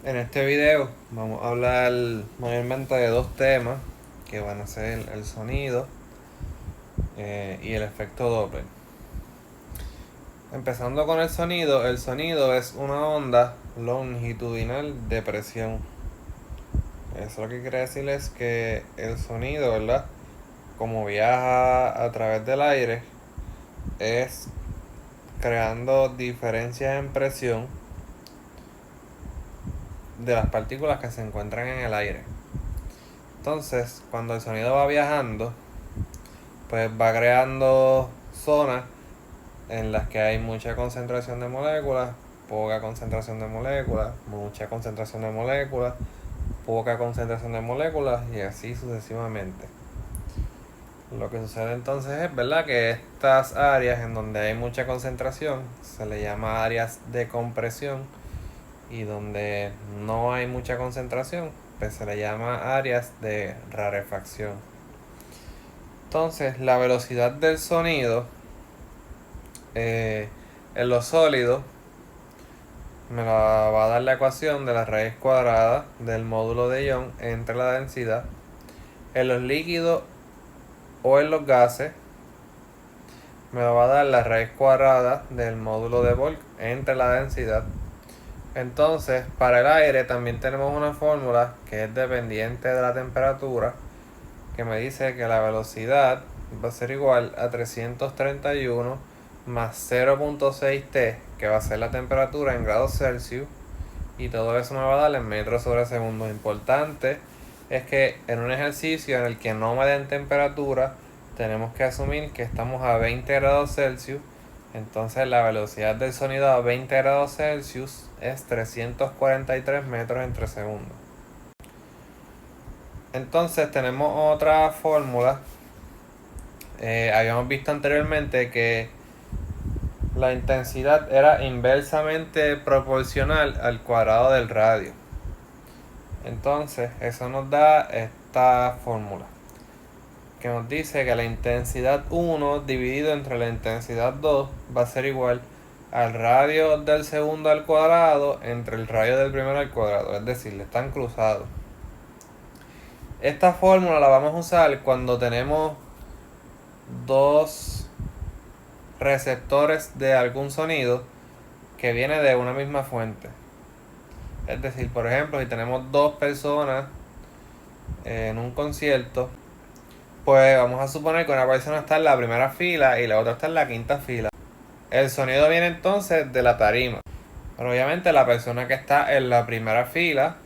En este video vamos a hablar mayormente de dos temas que van a ser el sonido y el efecto Doppler. Empezando con el sonido es una onda longitudinal de presión. Eso lo que quiere decir es que el sonido, ¿verdad? Como viaja a través del aire, es creando diferencias en presión de las partículas que se encuentran en el aire. Entonces, cuando el sonido va viajando, pues va creando zonas en las que hay mucha concentración de moléculas, poca concentración de moléculas, mucha concentración de moléculas, poca concentración de moléculas y así sucesivamente. Lo que sucede entonces es, ¿verdad?, que estas áreas en donde hay mucha concentración se le llama áreas de compresión, y donde no hay mucha concentración pues se le llama áreas de rarefacción. Entonces la velocidad del sonido en los sólidos me la va a dar la ecuación de la raíz cuadrada del módulo de Young entre la densidad. En los líquidos o en los gases me va a dar la raíz cuadrada del módulo de Borg entre la densidad. Entonces, para el aire también tenemos una fórmula que es dependiente de la temperatura, que me dice que la velocidad va a ser igual a 331 más 0.6 T, que va a ser la temperatura en grados Celsius, y todo eso me va a dar en metros sobre segundo. Importante es que en un ejercicio en el que no me den temperatura, tenemos que asumir que estamos a 20 grados Celsius. Entonces la velocidad del sonido a 20 grados Celsius es 343 metros entre segundos. Entonces tenemos otra fórmula. Habíamos visto anteriormente que la intensidad era inversamente proporcional al cuadrado del radio. Entonces eso nos da esta fórmula, que nos dice que la intensidad 1 dividido entre la intensidad 2 va a ser igual al radio del segundo al cuadrado entre el radio del primero al cuadrado, es decir, están cruzados. Esta fórmula la vamos a usar cuando tenemos dos receptores de algún sonido que viene de una misma fuente. Es decir, por ejemplo, si tenemos dos personas en un concierto, pues vamos a suponer que una persona está en la primera fila y la otra está en la quinta fila. El sonido viene entonces de la tarima, pero obviamente la persona que está en la primera fila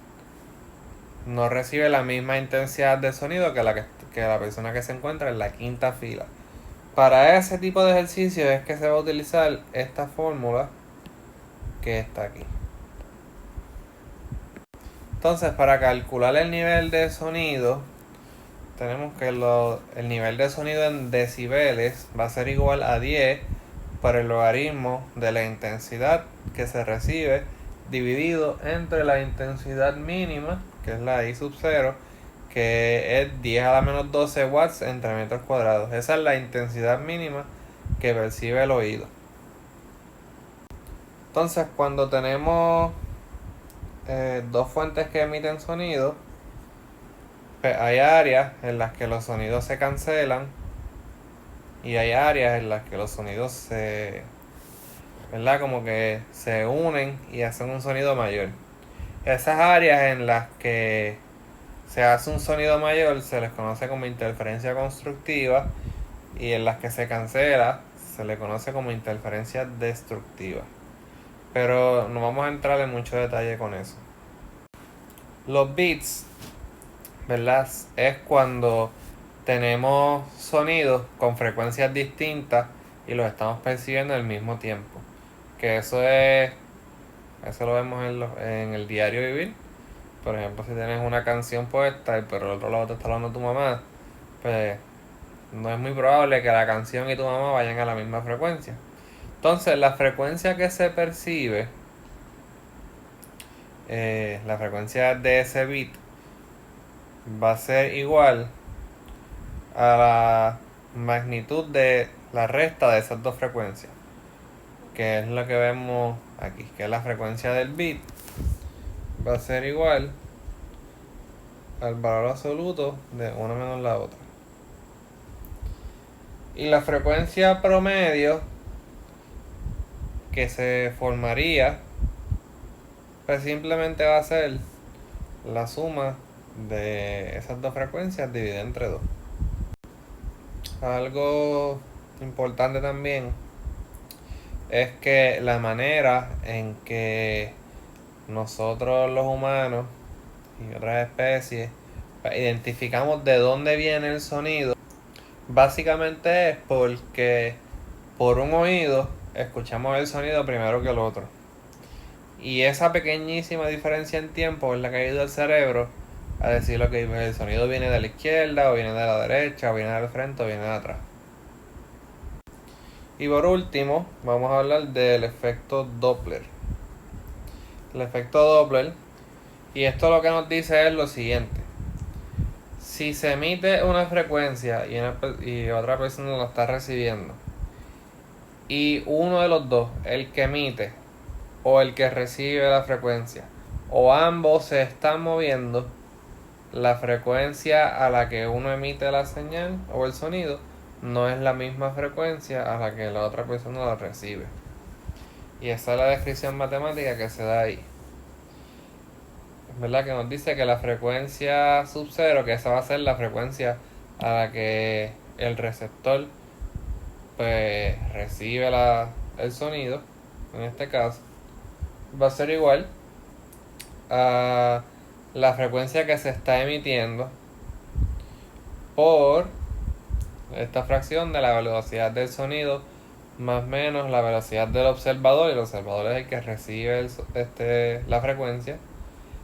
no recibe la misma intensidad de sonido que la persona que se encuentra en la quinta fila. Para ese tipo de ejercicio es que se va a utilizar esta fórmula que está aquí. Entonces, para calcular el nivel de sonido, tenemos que el nivel de sonido en decibeles va a ser igual a 10 por el logaritmo de la intensidad que se recibe dividido entre la intensidad mínima, que es la I sub 0, que es 10 a la menos 12 watts entre metros cuadrados. Esa es la intensidad mínima que percibe el oído. Entonces, cuando tenemos dos fuentes que emiten sonido, pues hay áreas en las que los sonidos se cancelan y hay áreas en las que los sonidos ¿verdad?, como que se unen y hacen un sonido mayor. Esas áreas en las que se hace un sonido mayor se les conoce como interferencia constructiva, y en las que se cancela se le conoce como interferencia destructiva. Pero no vamos a entrar en mucho detalle con eso. Los beats, ¿verdad?, es cuando tenemos sonidos con frecuencias distintas y los estamos percibiendo al mismo tiempo. Que eso lo vemos en el diario vivir. Por ejemplo, si tienes una canción puesta y por el otro lado te está hablando tu mamá, pues no es muy probable que la canción y tu mamá vayan a la misma frecuencia. Entonces la frecuencia que se percibe, la frecuencia de ese beat, va a ser igual a la magnitud de la resta de esas dos frecuencias, que es lo que vemos aquí, que es la frecuencia del beat va a ser igual al valor absoluto de una menos la otra. Y la frecuencia promedio que se formaría, pues simplemente va a ser la suma de esas dos frecuencias dividida entre 2. Algo importante también es que la manera en que nosotros los humanos y otras especies pues, identificamos de dónde viene el sonido, básicamente es porque por un oído escuchamos el sonido primero que el otro. Y esa pequeñísima diferencia en tiempo es la que ayuda al cerebro a decir lo que el sonido viene de la izquierda, o viene de la derecha, o viene del frente, o viene de atrás. Y por último, vamos a hablar del efecto Doppler. El efecto Doppler, y esto lo que nos dice es lo siguiente. Si se emite una frecuencia y otra persona lo está recibiendo, y uno de los dos, el que emite o el que recibe la frecuencia, o ambos se están moviendo, la frecuencia a la que uno emite la señal o el sonido no es la misma frecuencia a la que la otra persona la recibe. Y esa es la descripción matemática que se da ahí. Es verdad que nos dice que la frecuencia sub cero, que esa va a ser la frecuencia a la que el receptor pues recibe el sonido, en este caso, va a ser igual a la frecuencia que se está emitiendo por esta fracción de la velocidad del sonido más menos la velocidad del observador, y el observador es el que recibe la frecuencia,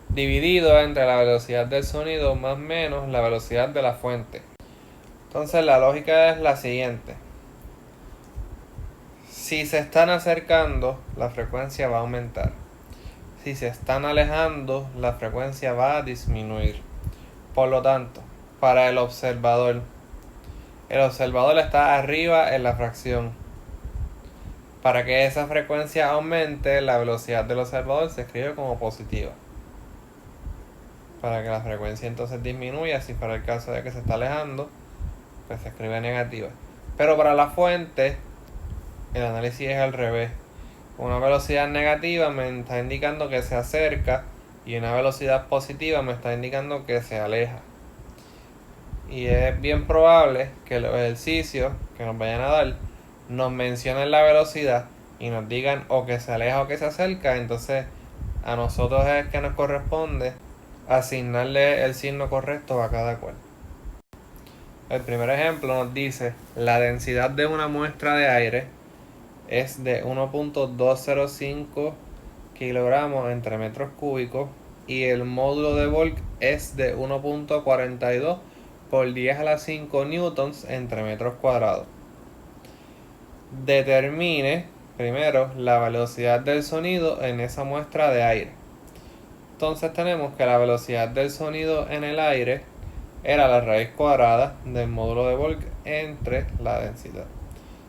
dividido entre la velocidad del sonido más menos la velocidad de la fuente. Entonces la lógica es la siguiente. Si se están acercando, la frecuencia va a aumentar. Si se están alejando, la frecuencia va a disminuir. Por lo tanto, para el observador está arriba en la fracción. Para que esa frecuencia aumente, la velocidad del observador se escribe como positiva. Para que la frecuencia entonces disminuya, si fuera el caso de que se está alejando, pues se escribe negativa. Pero para la fuente, el análisis es al revés. Una velocidad negativa me está indicando que se acerca, y una velocidad positiva me está indicando que se aleja. Y es bien probable que los ejercicios que nos vayan a dar nos mencionen la velocidad y nos digan o que se aleja o que se acerca. Entonces a nosotros es que nos corresponde asignarle el signo correcto a cada cual. El primer ejemplo nos dice: la densidad de una muestra de aire es de 1.205 kilogramos entre metros cúbicos y el módulo de Volk es de 1.42 por 10 a la 5 newtons entre metros cuadrados. Determine primero la velocidad del sonido en esa muestra de aire. Entonces tenemos que la velocidad del sonido en el aire era la raíz cuadrada del módulo de Volk entre la densidad.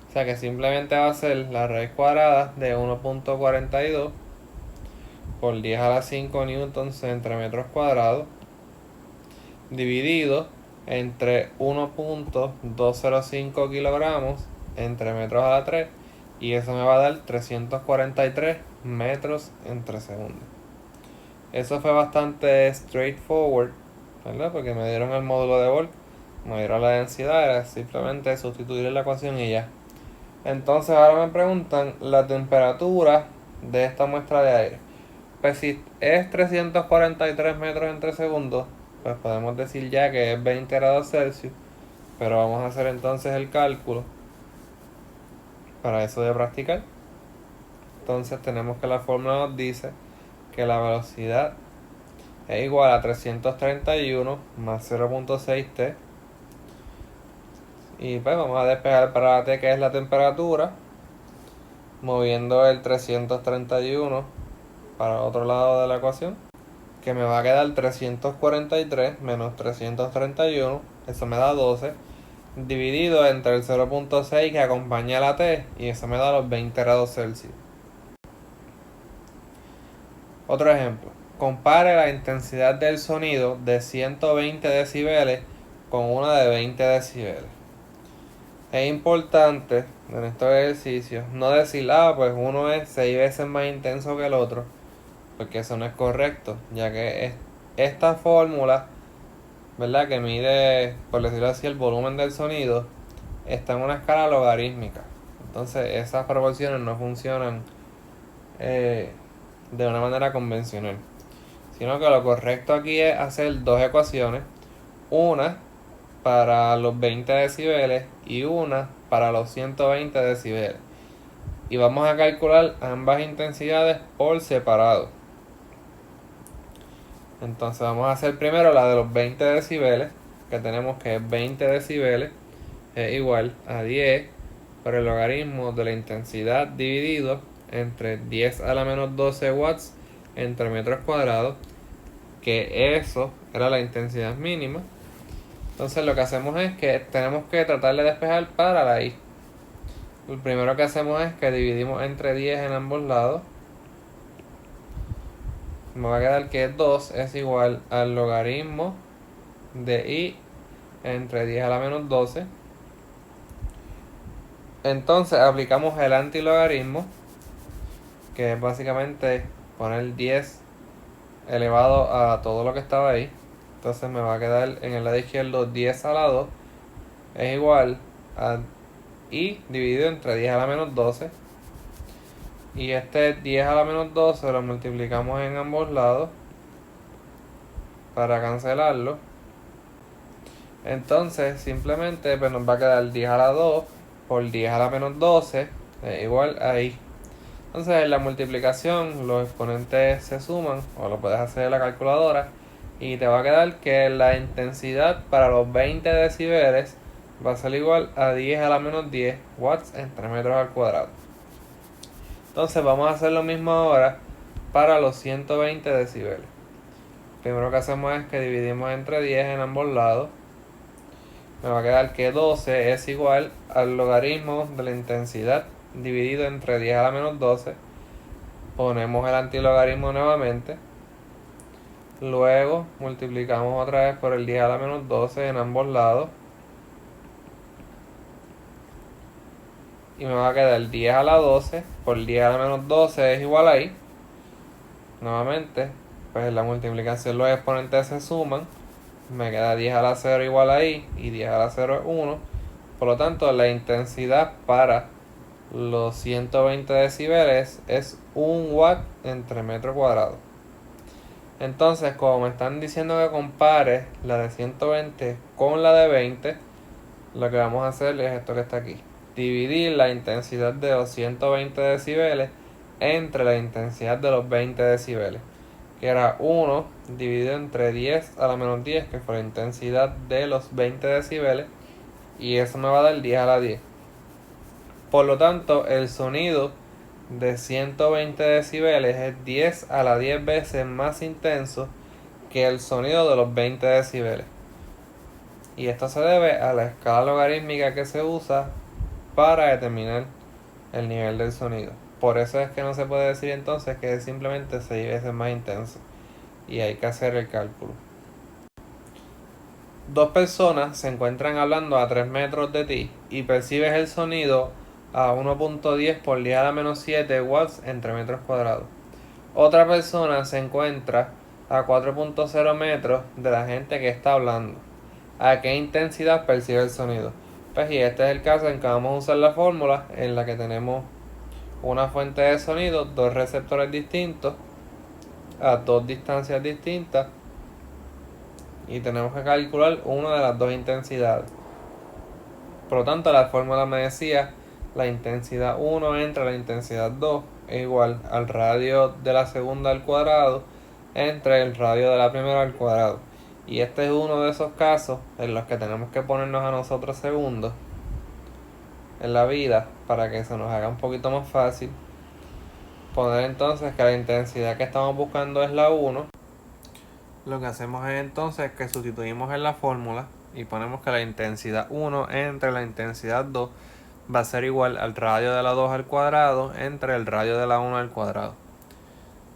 O sea que simplemente va a ser la raíz cuadrada de 1.42 por 10 a la 5 newtons entre metros cuadrados dividido entre 1.205 kilogramos entre metros a la 3, y eso me va a dar 343 metros entre segundos. Eso fue bastante straightforward, ¿verdad? Porque me dieron el módulo de Volk, me dieron la densidad, era simplemente sustituir la ecuación y ya. Entonces ahora me preguntan la temperatura de esta muestra de aire. Pues si es 343 metros entre segundos, pues podemos decir ya que es 20 grados Celsius. Pero vamos a hacer entonces el cálculo para eso de practicar. Entonces tenemos que la fórmula nos dice que la velocidad es igual a 331 más 0.6 T. Y pues vamos a despejar para la T, que es la temperatura, moviendo el 331 para otro lado de la ecuación, que me va a quedar 343 menos 331, eso me da 12, dividido entre el 0.6 que acompaña a la T, y eso me da los 20 grados Celsius. Otro ejemplo: compare la intensidad del sonido de 120 decibeles con una de 20 decibeles. Es importante en estos ejercicios no decir, pues uno es 6 veces más intenso que el otro, porque eso no es correcto, ya que esta fórmula, ¿verdad?, que mide, por decirlo así, el volumen del sonido, está en una escala logarítmica. Entonces esas proporciones no funcionan de una manera convencional, sino que lo correcto aquí es hacer dos ecuaciones, una para los 20 decibeles y una para los 120 decibeles, y vamos a calcular ambas intensidades por separado. Entonces vamos a hacer primero la de los 20 decibeles, que tenemos que 20 decibeles es igual a 10 por el logaritmo de la intensidad dividido entre 10 a la menos 12 watts entre metros cuadrados, que eso era la intensidad mínima. Entonces lo que hacemos es que tenemos que tratar de despejar para la i. Lo primero que hacemos es que dividimos entre 10 en ambos lados. Me va a quedar que 2 es igual al logaritmo de i entre 10 a la menos 12. Entonces aplicamos el antilogaritmo, que es básicamente poner 10 elevado a todo lo que estaba ahí. Entonces me va a quedar en el lado izquierdo 10 a la 2 es igual a i dividido entre 10 a la menos 12. Y este 10 a la menos 12 lo multiplicamos en ambos lados para cancelarlo. Entonces simplemente pues, nos va a quedar 10 a la 2 por 10 a la menos 12 igual a i. Entonces en la multiplicación los exponentes se suman, o lo puedes hacer en la calculadora, y te va a quedar que la intensidad para los 20 decibeles va a ser igual a 10 a la menos 10 watts entre metros al cuadrado. Entonces vamos a hacer lo mismo ahora para los 120 decibeles. Primero que hacemos es que dividimos entre 10 en ambos lados. Me va a quedar que 12 es igual al logaritmo de la intensidad dividido entre 10 a la menos 12. Ponemos el antilogaritmo nuevamente. Luego multiplicamos otra vez por el 10 a la menos 12 en ambos lados. Y me va a quedar 10 a la 12 por 10 a la menos 12 es igual a i. Nuevamente, pues en la multiplicación los exponentes se suman. Me queda 10 a la 0 igual a i, y 10 a la 0 es 1. Por lo tanto, la intensidad para los 120 decibeles es 1 watt entre metro cuadrado. Entonces, como me están diciendo que compare la de 120 con la de 20, lo que vamos a hacer es esto que está aquí: dividir la intensidad de los 120 decibeles entre la intensidad de los 20 decibeles, que era 1 dividido entre 10 a la menos 10, que fue la intensidad de los 20 decibeles, y eso me va a dar 10 a la 10. Por lo tanto, el sonido de 120 decibeles es 10 a la 10 veces más intenso que el sonido de los 20 decibeles. Y esto se debe a la escala logarítmica que se usa para determinar el nivel del sonido. Por eso es que no se puede decir entonces que es simplemente 6 veces más intenso, y hay que hacer el cálculo. Dos personas se encuentran hablando a 3 metros de ti y percibes el sonido a 1.10 por 10 a la menos 7 watts entre metros cuadrados. Otra persona se encuentra a 4.0 metros de la gente que está hablando. ¿A qué intensidad percibe el sonido? Pues y este es el caso en que vamos a usar la fórmula en la que tenemos una fuente de sonido, dos receptores distintos a dos distancias distintas, y tenemos que calcular una de las dos intensidades. Por lo tanto, la fórmula me decía la intensidad 1 entre la intensidad 2 es igual al radio de la segunda al cuadrado entre el radio de la primera al cuadrado. Y este es uno de esos casos en los que tenemos que ponernos a nosotros segundos en la vida para que se nos haga un poquito más fácil. Poner entonces que la intensidad que estamos buscando es la 1. Lo que hacemos es entonces que sustituimos en la fórmula y ponemos que la intensidad 1 entre la intensidad 2 va a ser igual al radio de la 2 al cuadrado entre el radio de la 1 al cuadrado.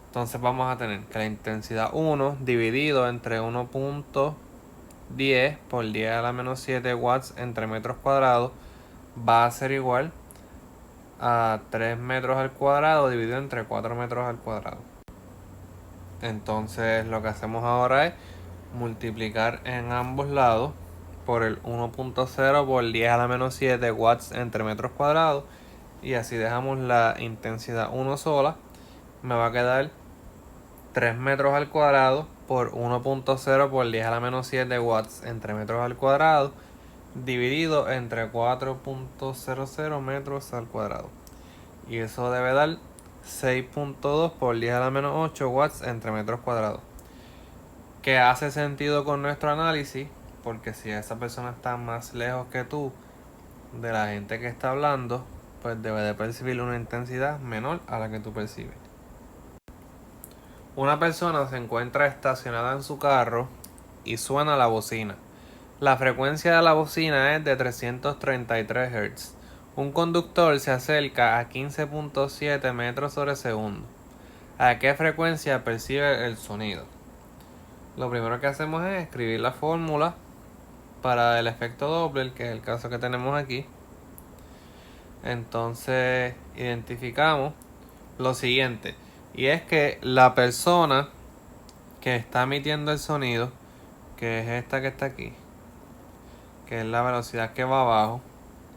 Entonces vamos a tener que la intensidad 1 dividido entre 1.10 por 10 a la menos 7 watts entre metros cuadrados va a ser igual a 3 metros al cuadrado dividido entre 4 metros al cuadrado. Entonces lo que hacemos ahora es multiplicar en ambos lados por el 1.0 por 10 a la menos 7 watts entre metros cuadrados, y así dejamos la intensidad 1 sola. Me va a quedar 3 metros al cuadrado por 1.0 por 10 a la menos 7 watts entre metros al cuadrado dividido entre 4.00 metros al cuadrado, y eso debe dar 6.2 por 10 a la menos 8 watts entre metros cuadrados, que hace sentido con nuestro análisis, porque si esa persona está más lejos que tú de la gente que está hablando, pues debe de percibir una intensidad menor a la que tú percibes. Una persona se encuentra estacionada en su carro y suena la bocina. La frecuencia de la bocina es de 333 Hz. Un conductor se acerca a 15.7 metros sobre segundo. ¿A qué frecuencia percibe el sonido? Lo primero que hacemos es escribir la fórmula para el efecto Doppler, que es el caso que tenemos aquí. Entonces identificamos lo siguiente, y es que la persona que está emitiendo el sonido, que es esta que está aquí, que es la velocidad que va abajo,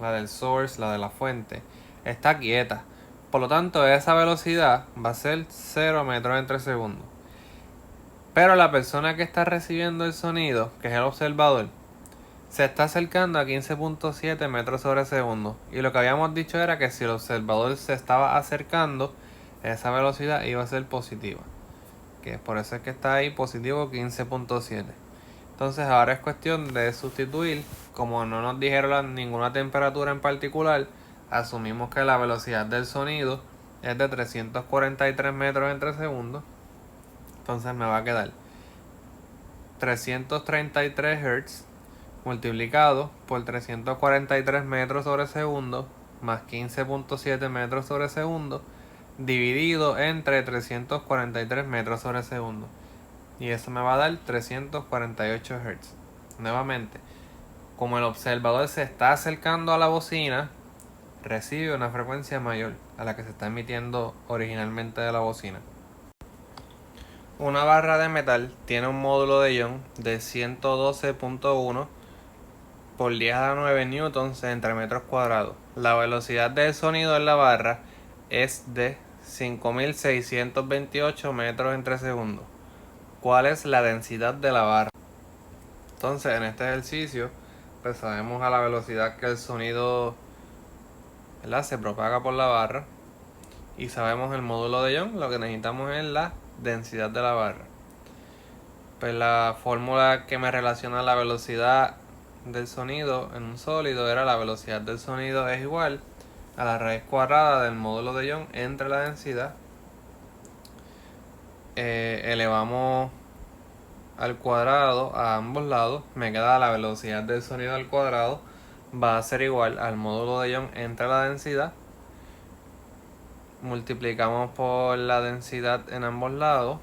la del source, la de la fuente, está quieta. Por lo tanto, esa velocidad va a ser 0 metros entre segundos. Pero la persona que está recibiendo el sonido, que es el observador, se está acercando a 15.7 metros sobre segundo. Y lo que habíamos dicho era que si el observador se estaba acercando, esa velocidad iba a ser positiva. Que por eso es que está ahí positivo 15.7. Entonces ahora es cuestión de sustituir. Como no nos dijeron ninguna temperatura en particular, asumimos que la velocidad del sonido es de 343 metros entre segundos. Entonces me va a quedar 333 Hz multiplicado por 343 metros sobre segundo más 15.7 metros sobre segundo dividido entre 343 metros sobre segundo. Y eso me va a dar 348 Hz. Nuevamente, como el observador se está acercando a la bocina, recibe una frecuencia mayor a la que se está emitiendo originalmente de la bocina. Una barra de metal tiene un módulo de Young de 112.1 por 10 a la 9 newtons entre metros cuadrados. La velocidad del sonido en la barra es de 5.628 metros entre segundos. ¿Cuál es la densidad de la barra? Entonces, en este ejercicio, pues sabemos a la velocidad que el sonido, ¿verdad?, se propaga por la barra, y sabemos el módulo de Young. Lo que necesitamos es la densidad de la barra. Pues la fórmula que me relaciona la velocidad del sonido en un sólido era la velocidad del sonido es igual a la raíz cuadrada del módulo de Young entre la densidad. Elevamos al cuadrado a ambos lados, me queda la velocidad del sonido al cuadrado va a ser igual al módulo de Young entre la densidad. Multiplicamos por la densidad en ambos lados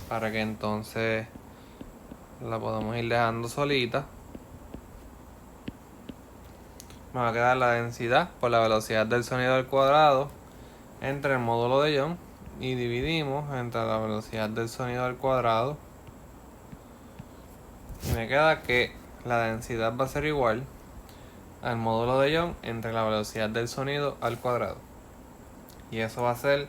para que entonces la podamos ir dejando solita. Me va a quedar la densidad por la velocidad del sonido al cuadrado entre el módulo de Young, y dividimos entre la velocidad del sonido al cuadrado, y me queda que la densidad va a ser igual al módulo de Young entre la velocidad del sonido al cuadrado, y eso va a ser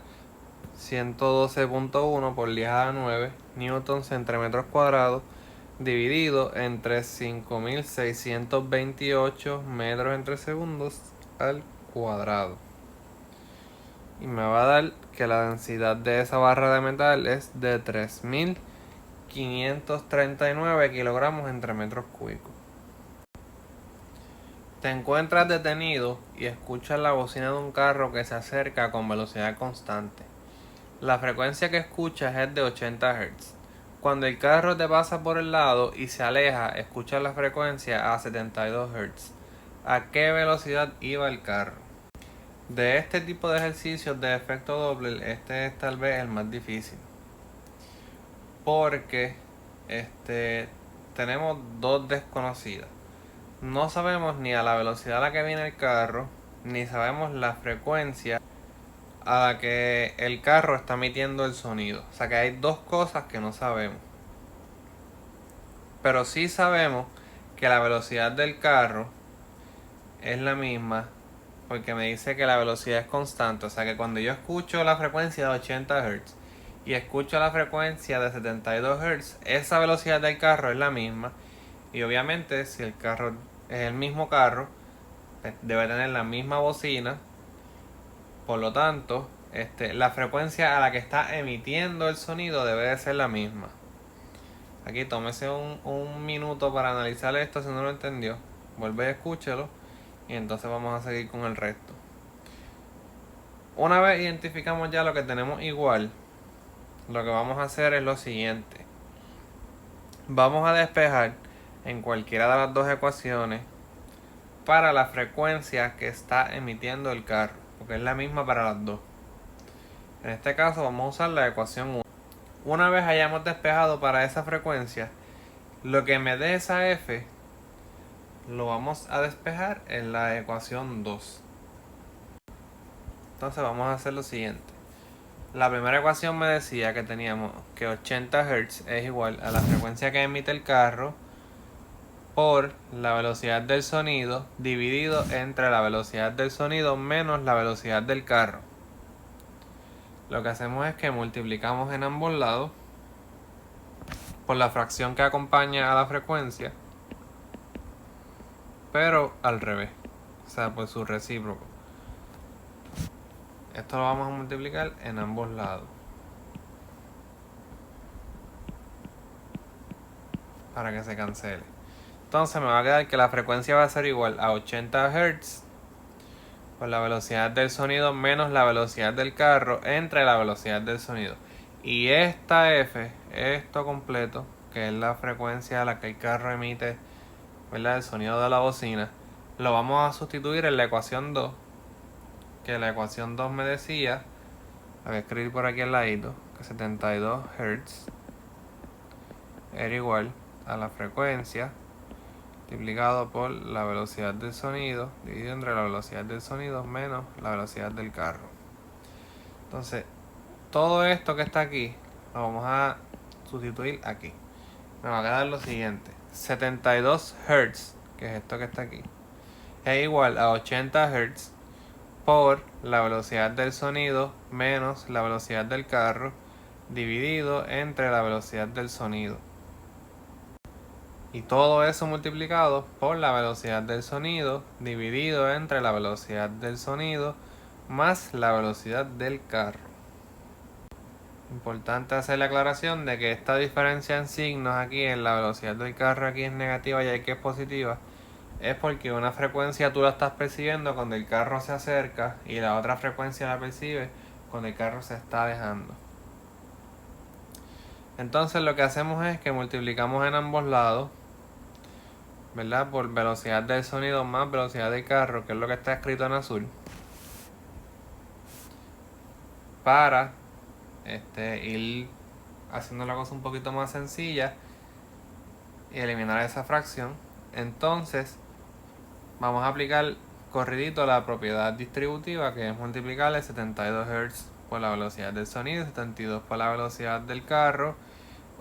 112.1 por 10 a la 9 newtons entre metros cuadrados dividido entre 5.628 metros entre segundos al cuadrado. Y me va a dar que la densidad de esa barra de metal es de 3.539 kilogramos entre metros cúbicos. Te encuentras detenido y escuchas la bocina de un carro que se acerca con velocidad constante. La frecuencia que escuchas es de 80 Hz. Cuando el carro te pasa por el lado y se aleja, escuchas la frecuencia a 72 Hz. ¿A qué velocidad iba el carro? De este tipo de ejercicios de efecto Doppler, este es tal vez el más difícil. Porque tenemos dos desconocidas. No sabemos ni a la velocidad a la que viene el carro, ni sabemos la frecuencia a la que el carro está emitiendo el sonido. O sea que hay dos cosas que no sabemos. Pero sí sabemos que la velocidad del carro es la misma porque me dice que la velocidad es constante. O sea que cuando yo escucho la frecuencia de 80 Hz y escucho la frecuencia de 72 Hz, esa velocidad del carro es la misma. Y obviamente si el carro es el mismo carro, pues debe tener la misma bocina. Por lo tanto, la frecuencia a la que está emitiendo el sonido debe de ser la misma. Aquí tómese un minuto para analizar esto si no lo entendió. Vuelve y escúchelo y entonces vamos a seguir con el resto. Una vez identificamos ya lo que tenemos igual, lo que vamos a hacer es lo siguiente. Vamos a despejar en cualquiera de las dos ecuaciones para la frecuencia que está emitiendo el carro, porque es la misma para las dos. En este caso vamos a usar la ecuación 1. Una vez hayamos despejado para esa frecuencia, lo que me dé esa f lo vamos a despejar en la ecuación 2. Entonces vamos a hacer lo siguiente. La primera ecuación me decía que teníamos que 80 Hz es igual a la frecuencia que emite el carro por la velocidad del sonido dividido entre la velocidad del sonido menos la velocidad del carro. Lo que hacemos es que multiplicamos en ambos lados por la fracción que acompaña a la frecuencia, pero al revés, o sea, por su recíproco. Esto lo vamos a multiplicar en ambos lados para que se cancele. Entonces me va a quedar que la frecuencia va a ser igual a 80 Hz por la velocidad del sonido menos la velocidad del carro entre la velocidad del sonido. Y esta F, esto completo, que es la frecuencia a la que el carro emite, ¿verdad?, el sonido de la bocina, lo vamos a sustituir en la ecuación 2, que la ecuación 2 me decía, la voy a escribir por aquí al ladito, que 72 Hz era igual a la frecuencia multiplicado por la velocidad del sonido dividido entre la velocidad del sonido menos la velocidad del carro. Entonces, todo esto que está aquí lo vamos a sustituir aquí. Me va a quedar lo siguiente: 72 Hz, que es esto que está aquí, es igual a 80 Hz por la velocidad del sonido menos la velocidad del carro dividido entre la velocidad del sonido. Y todo eso multiplicado por la velocidad del sonido dividido entre la velocidad del sonido más la velocidad del carro. Importante hacer la aclaración de que esta diferencia en signos aquí, en la velocidad del carro aquí es negativa y aquí es positiva, es porque una frecuencia tú la estás percibiendo cuando el carro se acerca y la otra frecuencia la percibe cuando el carro se está alejando. Entonces lo que hacemos es que multiplicamos en ambos lados, ¿verdad?, por velocidad del sonido más velocidad del carro, que es lo que está escrito en azul, para ir haciendo la cosa un poquito más sencilla y eliminar esa fracción. Entonces vamos a aplicar corridito la propiedad distributiva, que es multiplicarle 72 Hz por la velocidad del sonido, 72 por la velocidad del carro,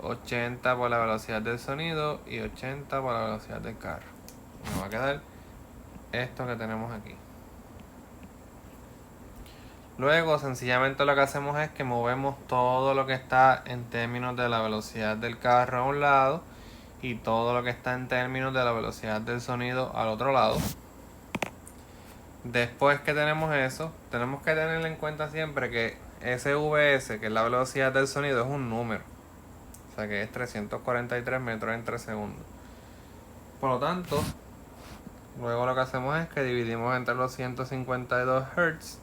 80 por la velocidad del sonido y 80 por la velocidad del carro. Me va a quedar esto que tenemos aquí. Luego sencillamente lo que hacemos es que movemos todo lo que está en términos de la velocidad del carro a un lado y todo lo que está en términos de la velocidad del sonido al otro lado. Después que tenemos eso, tenemos que tener en cuenta siempre que SVS, que es la velocidad del sonido, es un número. O sea que es 343 metros entre segundos. Por lo tanto, luego lo que hacemos es que dividimos entre los 152 Hz,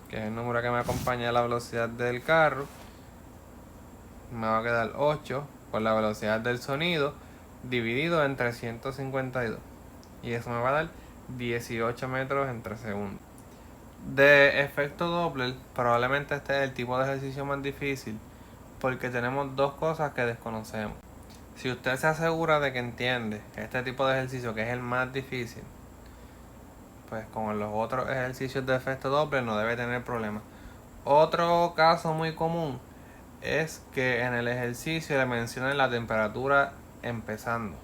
que es el número que me acompaña a la velocidad del carro. Me va a quedar 8 por la velocidad del sonido dividido entre 152. Y eso me va a dar 18 metros entre segundos. De efecto Doppler, probablemente este es el tipo de ejercicio más difícil porque tenemos dos cosas que desconocemos. Si usted se asegura de que entiende este tipo de ejercicio, que es el más difícil, pues con los otros ejercicios de efecto Doppler no debe tener problemas. Otro caso muy común es que en el ejercicio le mencionen la temperatura empezando.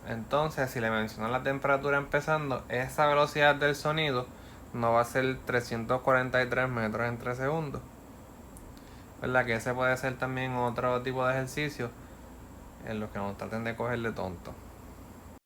Entonces, si le mencionan la temperatura empezando, esa velocidad del sonido no va a ser 343 metros en 3 segundos. ¿Verdad? Que ese puede ser también otro tipo de ejercicio en los que nos traten de coger de tonto.